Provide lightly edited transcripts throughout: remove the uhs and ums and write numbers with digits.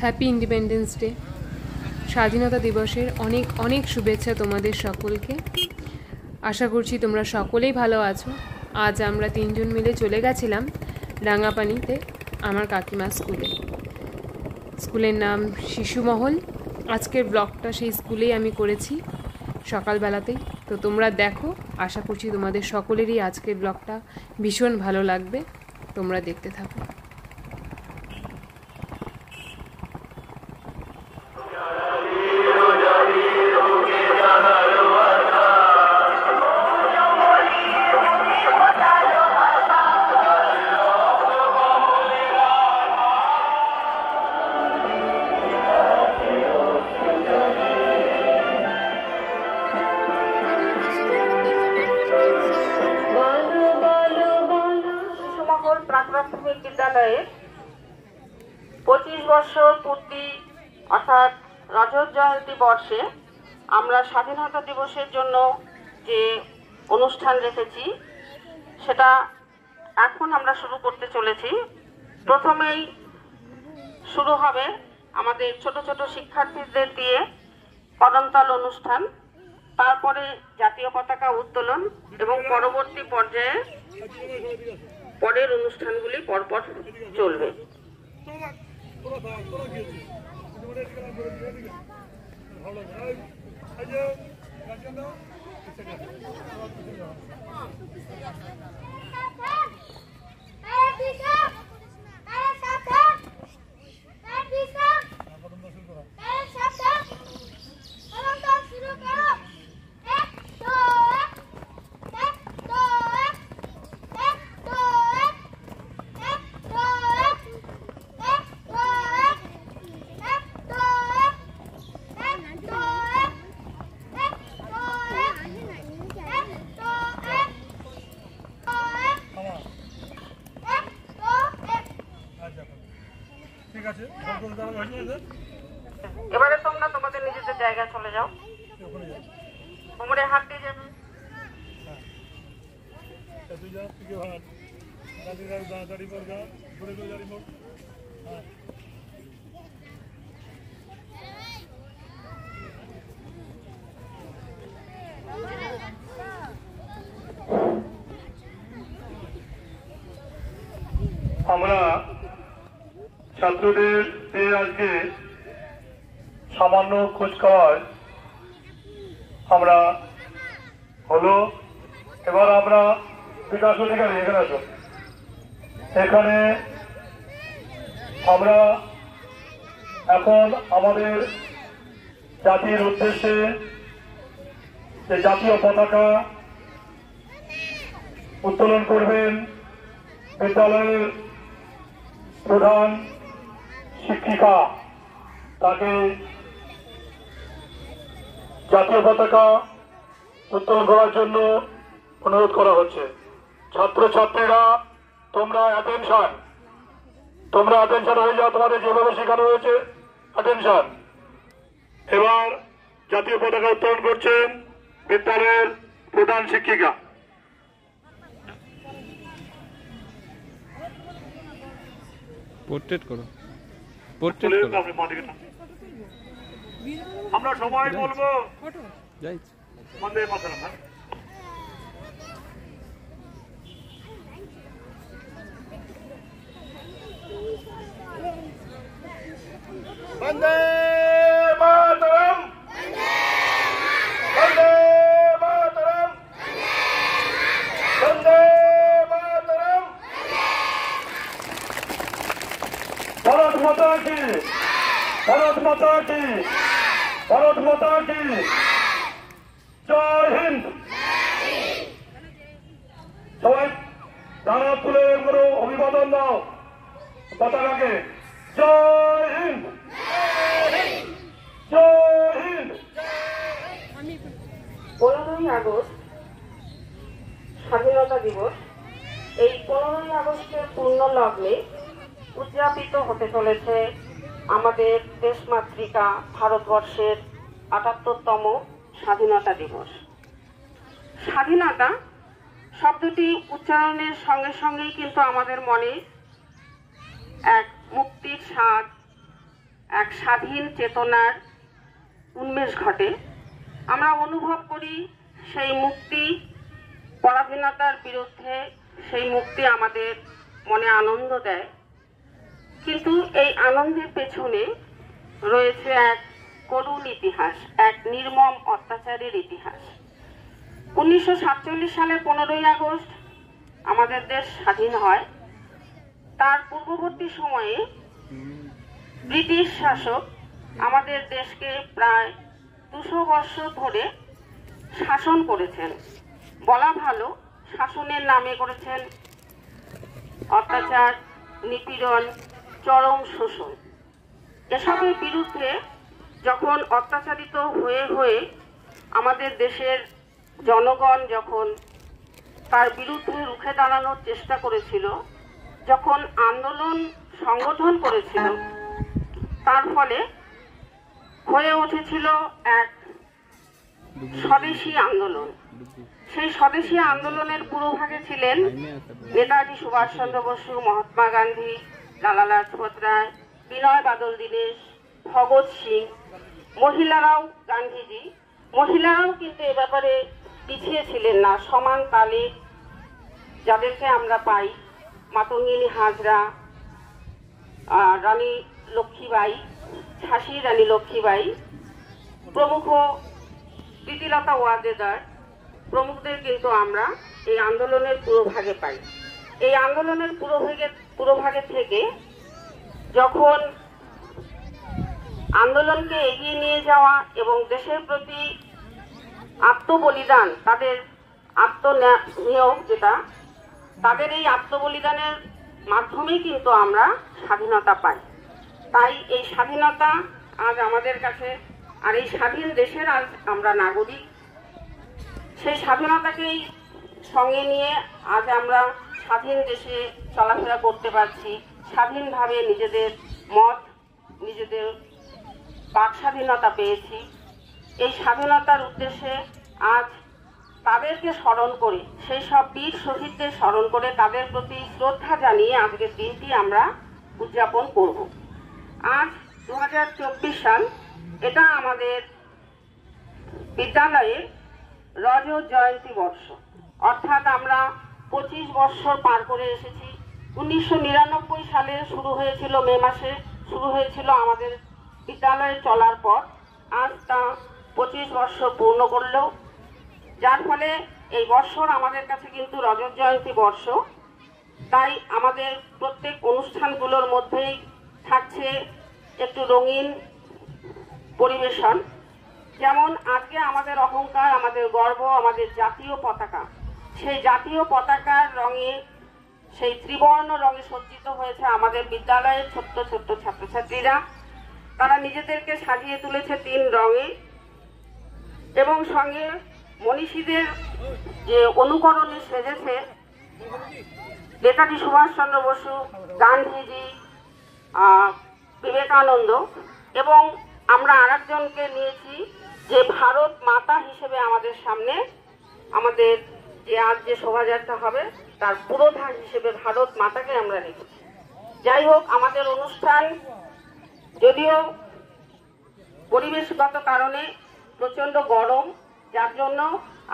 Happy independence day, স্বাধীনতা দিবসের অনেক অনেক শুভেচ্ছা তোমাদের সকলকে। আশা করছি তোমরা সকলেই ভালো আছো। আজ আমরা তিনজন মিলে চলে গেছিলাম রাঙাপানিতে আমার কাকিমার স্কুলের নাম শিশুমহল। আজকের ব্লগটা সেই স্কুলেই আমি করেছি সকালবেলাতেই। তো তোমরা দেখো, আশা করছি তোমাদের সকলেরই আজকের ব্লগটা ভীষণ ভালো লাগবে। তোমরা দেখতে থাকো। প্রাথমিক বিদ্যালয়ে 25 বছর পূর্তি অর্থাৎ রজত জয়ন্তী বর্ষে আমরা স্বাধীনতা দিবসের জন্য যে অনুষ্ঠান রেখেছি সেটা এখন আমরা শুরু করতে চলেছি। প্রথমেই শুরু হবে আমাদের ছোট ছোট শিক্ষার্থীদের দিয়ে কদমতাল অনুষ্ঠান, তারপরে জাতীয় পতাকা উত্তোলন এবং পরবর্তী পর্যায়ে পরের অনুষ্ঠানগুলি পরপর চলবে। এবারে তোমরা তোমাদের নিজেদের জায়গায় চলে যাও, কোমরে হাত দিয়ে যাবে। আমরা ছাত্রদের আজকে সামান্য কুচকাওয়াজ আমরা হলো। এবার আমরা বিকাশ অধিকারী এখানে আসো। এখানে আমরা এখন আমাদের জাতির উদ্দেশ্যে যে জাতীয় পতাকা উত্তোলন করবেন বিদ্যালয়ের প্রধান শিক্ষিকা, তাকে জাতীয় পতাকা উত্তোলন করার জন্য অনুরোধ করা হচ্ছে। ছাত্রছাত্রীরা তোমরা অ্যাটেনশন হয়ে যাও, তোমাদের যেভাবে শেখানো হয়েছে অ্যাটেনশন। এবার জাতীয় পতাকা উত্তোলন করছেন বিদ্যালয়ের প্রধান শিক্ষিকা। পোর্ট্রেট করো, আমরা সবাই বলবো বন্দে মাতরম। বন্দে মাতরম, বন্দে মাতরম, বন্দে মাতরম। ভারত মাতা কি, ভারত মাতা কি, ভারত মাতা কি জয় হিন্দ। সবাই ডানা তুলে কোনো অভিবাদন দাও পতাকাকে। জয় হিন্দ, জয় হিন্দ। 15ই আগস্ট স্বাধীনতা দিবস। এই 15ই আগস্টের পূর্ণ লগ্নে উদযাপিত হতে চলেছে আমাদের দেশমাতৃকা ভারতবর্ষের ৭৮তম স্বাধীনতা দিবস। স্বাধীনতা শব্দটি উচ্চারণের সঙ্গে সঙ্গেই কিন্তু আমাদের মনে এক মুক্তির স্বাদ, এক স্বাধীন চেতনার উন্মেষ ঘটে। আমরা অনুভব করি সেই মুক্তি, পরাধীনতার বিরুদ্ধে সেই মুক্তি আমাদের মনে আনন্দ দেয়। কিন্তু এই আনন্দের পেছনে রয়েছে এক করুণ ইতিহাস, এক নির্মম অত্যাচারের ইতিহাস। 1947 সালের 15ই আগস্ট আমাদের দেশ স্বাধীন হয়। তার পূর্ববর্তী সময়ে ব্রিটিশ শাসক আমাদের দেশকে প্রায় 200 বছর ধরে শাসন করেছেন। বলা ভালো, শাসনের নামে করেছেন অত্যাচার, নিপীড়ন, চরম শোষণ। এসবের বিরুদ্ধে যখন অত্যাচারিত হয়ে হয়ে আমাদের দেশের জনগণ যখন তার বিরুদ্ধে রুখে দাঁড়ানোর চেষ্টা করেছিল, যখন আন্দোলন সংগঠন করেছিল, তার ফলে হয়ে উঠেছিল এক স্বদেশী আন্দোলন। সেই স্বদেশী আন্দোলনের পুরোভাগে ছিলেন নেতাজি সুভাষচন্দ্র বসু, মহাত্মা গান্ধী, লালা লাজপত রায়, বিনয় বাদল দীনেশ, ভগৎ সিং। মহিলারাও, গান্ধীজি, মহিলারাও কিন্তু এ ব্যাপারে পিছিয়ে ছিলেন না। সমান তালে যাদেরকে আমরা পাই, মাতঙ্গিনী হাজরা, রানী লক্ষ্মীবাই, ঝাঁসির রানী লক্ষ্মীবাই প্রমুখ, প্রীতিলতা ওয়াদ্দেদার প্রমুখদের কিন্তু আমরা এই আন্দোলনের পুরোভাগে পাই। এই আন্দোলনের পুরোভাগে থেকে যখন আন্দোলনকে এগিয়ে নিয়ে যাওয়া এবং দেশের প্রতি আত্মবলিদান, তাদের আত্মনিয়োগ, যেটা তাদের এই আত্মবলিদানের মাধ্যমেই কিন্তু আমরা স্বাধীনতা পাই। তাই এই স্বাধীনতা আজ আমাদের কাছে, আর এই স্বাধীন দেশের আজ আমরা নাগরিক। সেই স্বাধীনতাকেই সঙ্গে নিয়ে আজ আমরা স্বাধীন দেশে চলাফেরা করতে পারছি, স্বাধীনভাবে নিজেদের মত, নিজেদের বাক স্বাধীনতা পেয়েছি। এই স্বাধীনতার উদ্দেশ্যে আজ তাদেরকে স্মরণ করে, সেই সব বীর শহীদদের স্মরণ করে তাদের প্রতি শ্রদ্ধা জানিয়ে আজকের দিনটি আমরা উদযাপন করব। আজ 2024 সাল, এটা আমাদের বিদ্যালয়ের রজত জয়ন্তী বর্ষ, অর্থাৎ আমরা 25 বছর পার করে এসেছি। 1999 সালে শুরু হয়েছিল, মে মাসে শুরু হয়েছিল আমাদের বিদ্যালয়ে চলার পর। আজ তা 25 বছর পূর্ণ করলেও, যার ফলে এই বছর আমাদের কাছে কিন্তু রজত জয়ন্তী বর্ষ। তাই আমাদের প্রত্যেক অনুষ্ঠানগুলোর মধ্যেই থাকছে একটু রঙিন পরিবেশন। যেমন আজকে আমাদের অহংকার, আমাদের গর্ব, আমাদের জাতীয় পতাকা। সেই জাতীয় পতাকার রঙে, সেই ত্রিবর্ণ রঙে সজ্জিত হয়েছে আমাদের বিদ্যালয়ের ছোট্ট ছোট্ট ছাত্রছাত্রীরা। তারা নিজেদেরকে সাজিয়ে তুলেছে 3 রঙে, এবং সঙ্গে মনীষীদের যে অনুকরণে সেজেছে নেতাজি সুভাষচন্দ্র বসু, গান্ধীজি, বিবেকানন্দ, এবং আমরা আরেকজনকে নিয়েছি যে ভারত মাতা হিসেবে আমাদের সামনে, আমাদের যে আজ যে শোভাযাত্রা হবে তার পুরোধার হিসেবে ভারত মাতাকে আমরা রেখেছি। যাই হোক, আমাদের অনুষ্ঠান যদিও পরিবেশগত কারণে প্রচণ্ড গরম, যার জন্য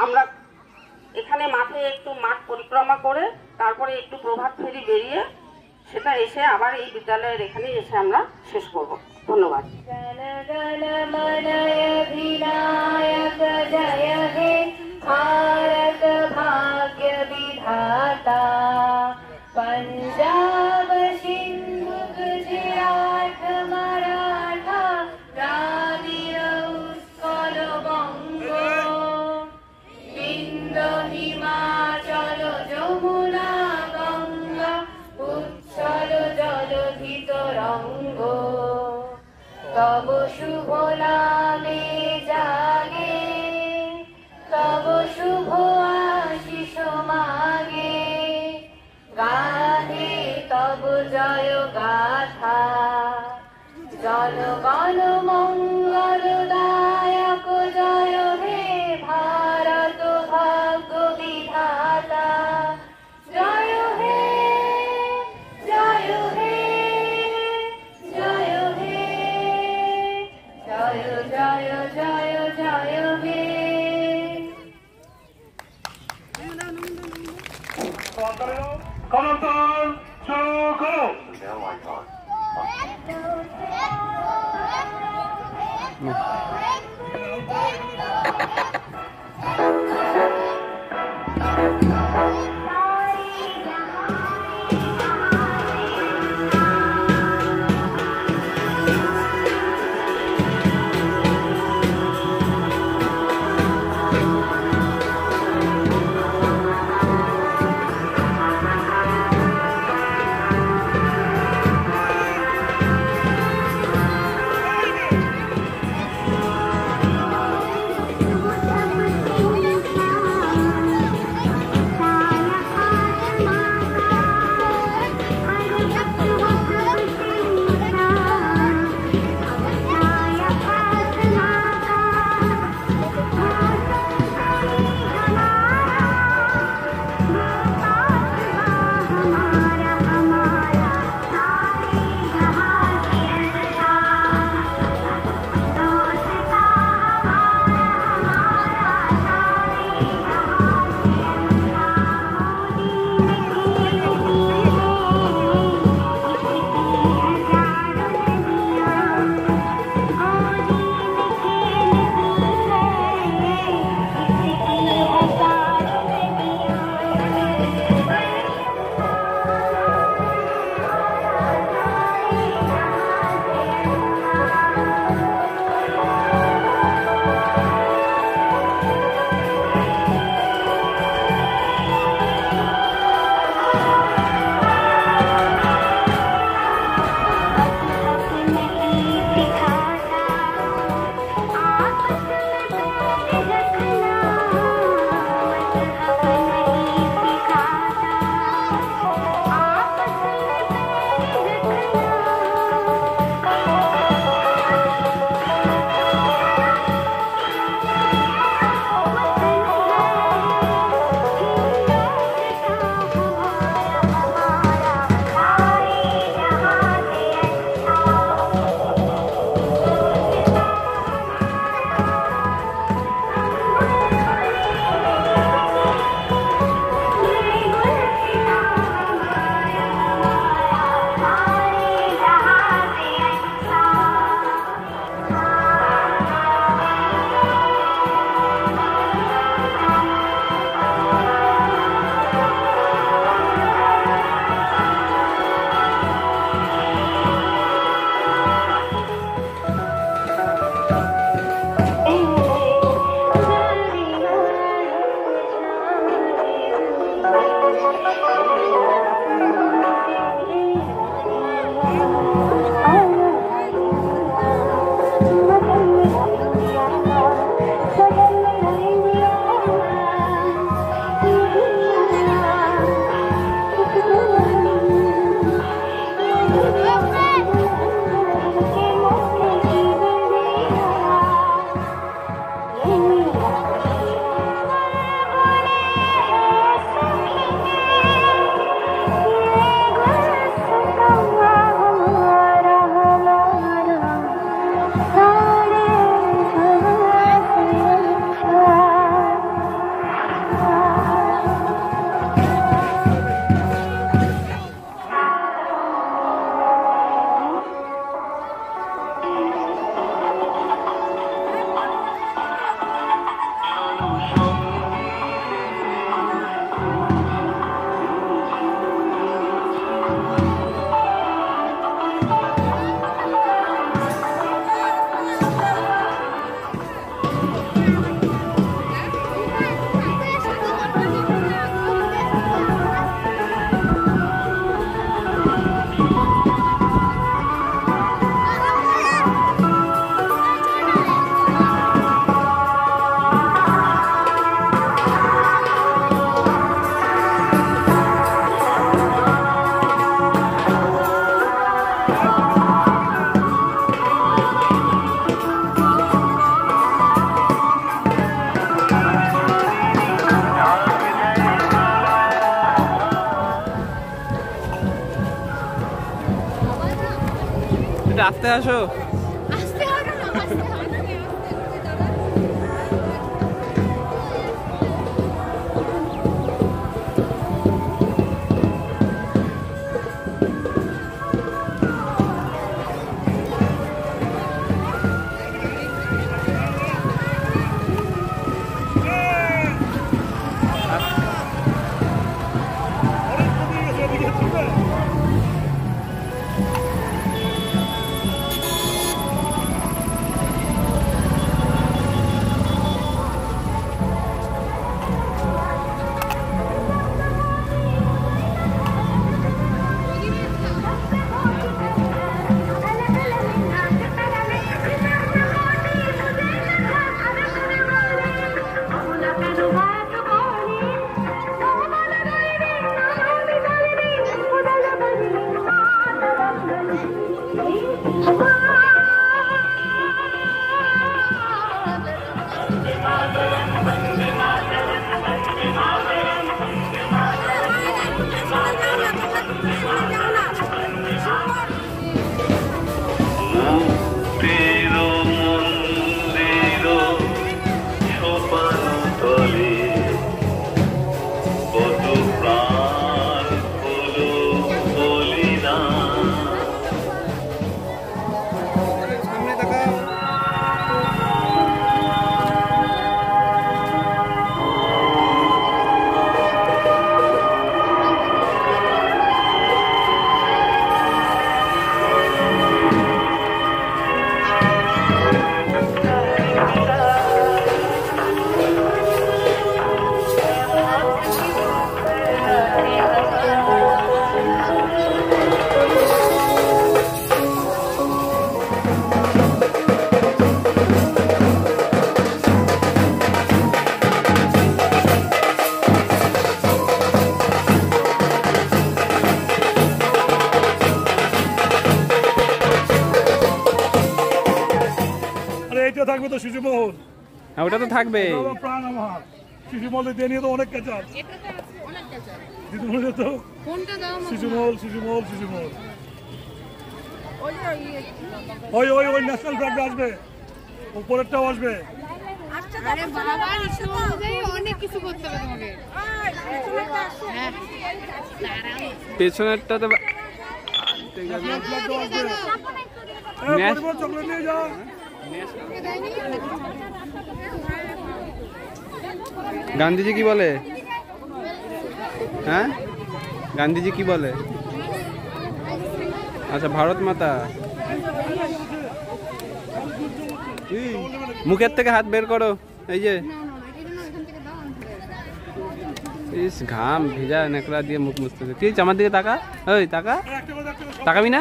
আমরা এখানে মাঠে একটু মাঠ পরিক্রমা করে তারপরে একটু প্রভাত ফেরি বেরিয়ে সেটা এসে আবার এই বিদ্যালয়ের এখানে এসে আমরা শেষ করব। ধন্যবাদ। भारत भाग्य विधाता, पंजाब सिंधु गुजरात मराठा द्राविड़ उत्कल बंग, विंध्य हिमाचल যমুনা গঙ্গা উচ্ছল জলধি তরঙ্গ, তব শুভ নামে জাগে, তব শুভ আশিস মাগে, গানে তব জয় গাথা, জনগণ মঙ্গলদায়ক জয় হে ভারত ভাগ্য বিধাতা, জয় হে জয় হে জয় হে। channel icon. আস্তে আসো। থাকবে তো শিশুমহল, হ্যাঁ ওটা তো থাকবে। এটা হলো প্রাণ আমার। শিশুমহল দিয়ে নিয়ে তো অনেক কাজ। শিশুমহলে তো শিশুমহল শিশুমহল শিশুমহল ওই ওই ওই ন্যাশনাল ফ্ল্যাগটা আসবে, উপরেরটাও আসবে। পেছনেরটা তো চকলেট নিয়ে যাও। গান্ধীজি কি বলে? হ্যাঁ গান্ধীজি কি বলে? আচ্ছা ভারত মাতা। মুখের থেকে হাত বের করো, এই যে ইস ঘাম ভেজা নেকড়া দিয়ে মুখ মুছতেছে। ঠিক আছে আমার দিকে তাকা, ওই তাকা, তাকাবি না?